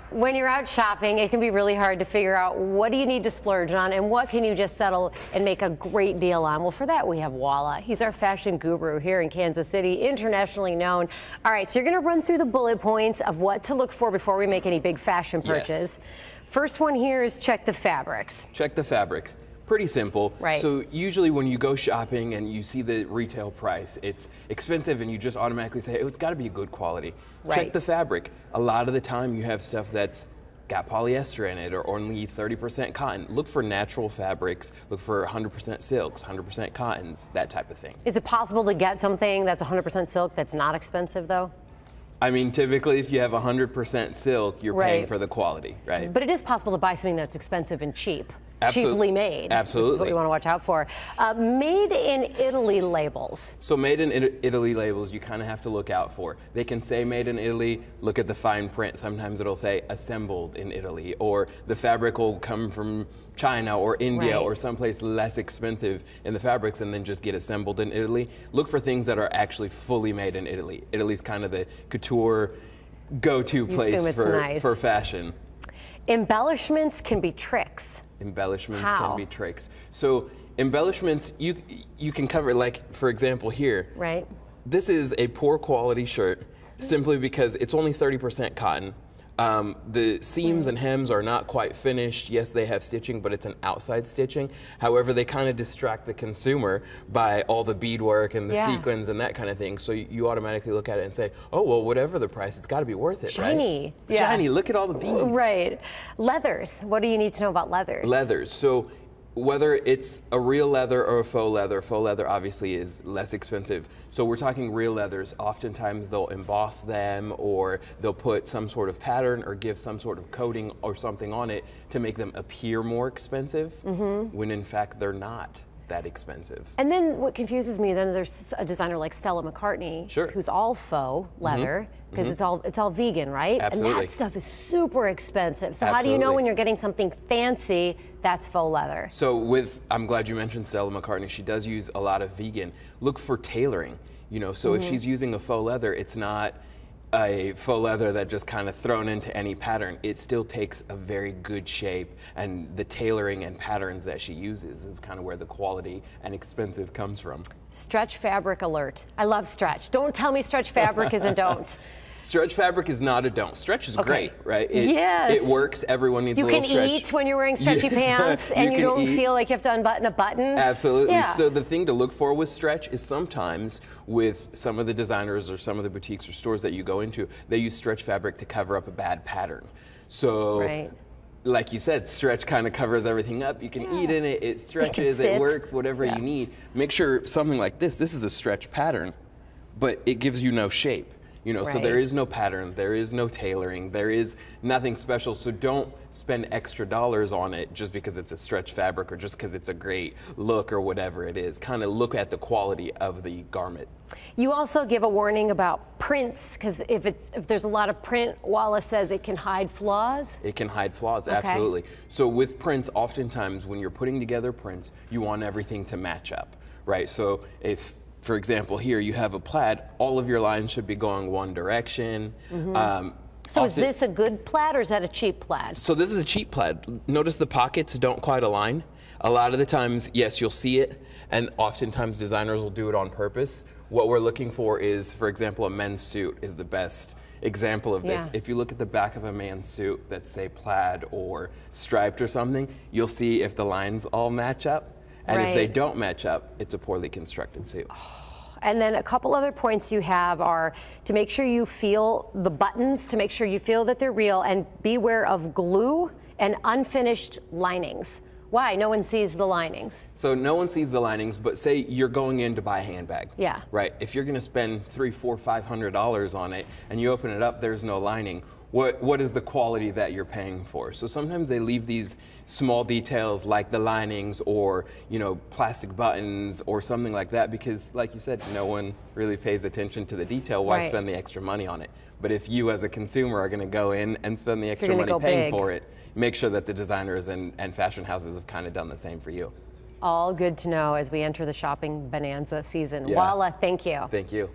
When you're out shopping, it can be really hard to figure out what do you need to splurge on and what can you just settle and make a great deal on. Well, for that, we have Walla. He's our fashion guru here in Kansas City, internationally known. All right, so you're going to run through the bullet points of what to look for before we make any big fashion purchase. Yes. First one here is check the fabrics. Check the fabrics. Pretty simple. Right. So usually when you go shopping and you see the retail price, it's expensive and you just automatically say, oh, it's got to be good quality. Right. Check the fabric. A lot of the time you have stuff that's got polyester in it or only 30% cotton. Look for natural fabrics. Look for 100% silks, 100% cottons, that type of thing. Is it possible to get something that's 100% silk that's not expensive though? I mean, typically if you have 100% silk, you're paying for the quality, right? But it is possible to buy something that's expensive and cheap. Absolutely. Cheaply made. Absolutely. Which is what you want to watch out for. Made in Italy labels. So made in Italy labels, you kind of have to look out for. They can say made in Italy, look at the fine print. Sometimes it'll say assembled in Italy, or the fabric will come from China or India or someplace less expensive in the fabrics and then just get assembled in Italy. Look for things that are actually fully made in Italy. Italy's kind of the couture go-to place for fashion. Embellishments can be tricks. Embellishments can be tricks. So embellishments, you can cover, like for example here. Right. This is a poor quality shirt simply because it's only 30% cotton. The seams and hems are not quite finished. Yes, they have stitching, but it's an outside stitching. However, they kind of distract the consumer by all the beadwork and the sequins and that kind of thing. So you automatically look at it and say, oh, well, whatever the price, it's got to be worth it, Shiny. right? Yeah. Shiny, look at all the beads. Right. Leathers, what do you need to know about leathers? Leathers, so whether it's a real leather or a faux leather obviously is less expensive. So we're talking real leathers. Oftentimes they'll emboss them or they'll put some sort of pattern or give some sort of coating or something on it to make them appear more expensive when in fact they're not that expensive. And then what confuses me, then there's a designer like Stella McCartney who's all faux leather because it's all vegan, right? Absolutely. And that stuff is super expensive. So how do you know when you're getting something fancy that's faux leather? So I'm glad you mentioned Stella McCartney. She does use a lot of vegan. Look for tailoring, you know, so if she's using a faux leather, it's not a faux leather that just kind of thrown into any pattern. It still takes a very good shape, and the tailoring and patterns that she uses is kind of where the quality and expensive comes from. Stretch fabric alert. I love stretch. Don't tell me stretch fabric is a don't. Stretch fabric is not a don't. Stretch is great, right? Yes. It works. Everyone needs a little stretch. You can eat when you're wearing stretchy pants and you don't feel like you have to unbutton a button. Absolutely. Yeah. So the thing to look for with stretch is sometimes with some of the designers or some of the boutiques or stores that you go into, they use stretch fabric to cover up a bad pattern. So like you said, stretch kind of covers everything up. You can eat in it, it stretches, it works, whatever you need. Make sure something like this is a stretch pattern, but it gives you no shape. You know, so there is no pattern, there is no tailoring, there is nothing special. So don't spend extra dollars on it just because it's a stretch fabric or just because it's a great look or whatever it is. Kind of look at the quality of the garment. You also give a warning about prints, because if there's a lot of print, Wallace says it can hide flaws. It can hide flaws, absolutely. So with prints, oftentimes when you're putting together prints, you want everything to match up, right? So if, for example, here you have a plaid, all of your lines should be going one direction. So is this a good plaid or is that a cheap plaid? So this is a cheap plaid. Notice the pockets don't quite align. A lot of the times, yes, you'll see it, and oftentimes designers will do it on purpose. What we're looking for is, for example, a men's suit is the best example of this. If you look at the back of a man's suit that's, say, plaid or striped or something, you'll see if the lines all match up. And if they don't match up, it's a poorly constructed suit. And then a couple other points you have are to make sure you feel the buttons, to make sure you feel that they're real, and beware of glue and unfinished linings. Why? No one sees the linings. So no one sees the linings, but say you're going in to buy a handbag. Yeah. Right. If you're going to spend $300, $400, $500 on it, and you open it up, there's no lining. What is the quality that you're paying for? So sometimes they leave these small details like the linings or, you know, plastic buttons or something like that because, like you said, no one really pays attention to the detail. Why spend the extra money on it? But if you as a consumer are going to go in and spend the extra money paying for it, make sure that the designers and fashion houses have kind of done the same for you. All good to know as we enter the shopping bonanza season. Walla, thank you. Thank you.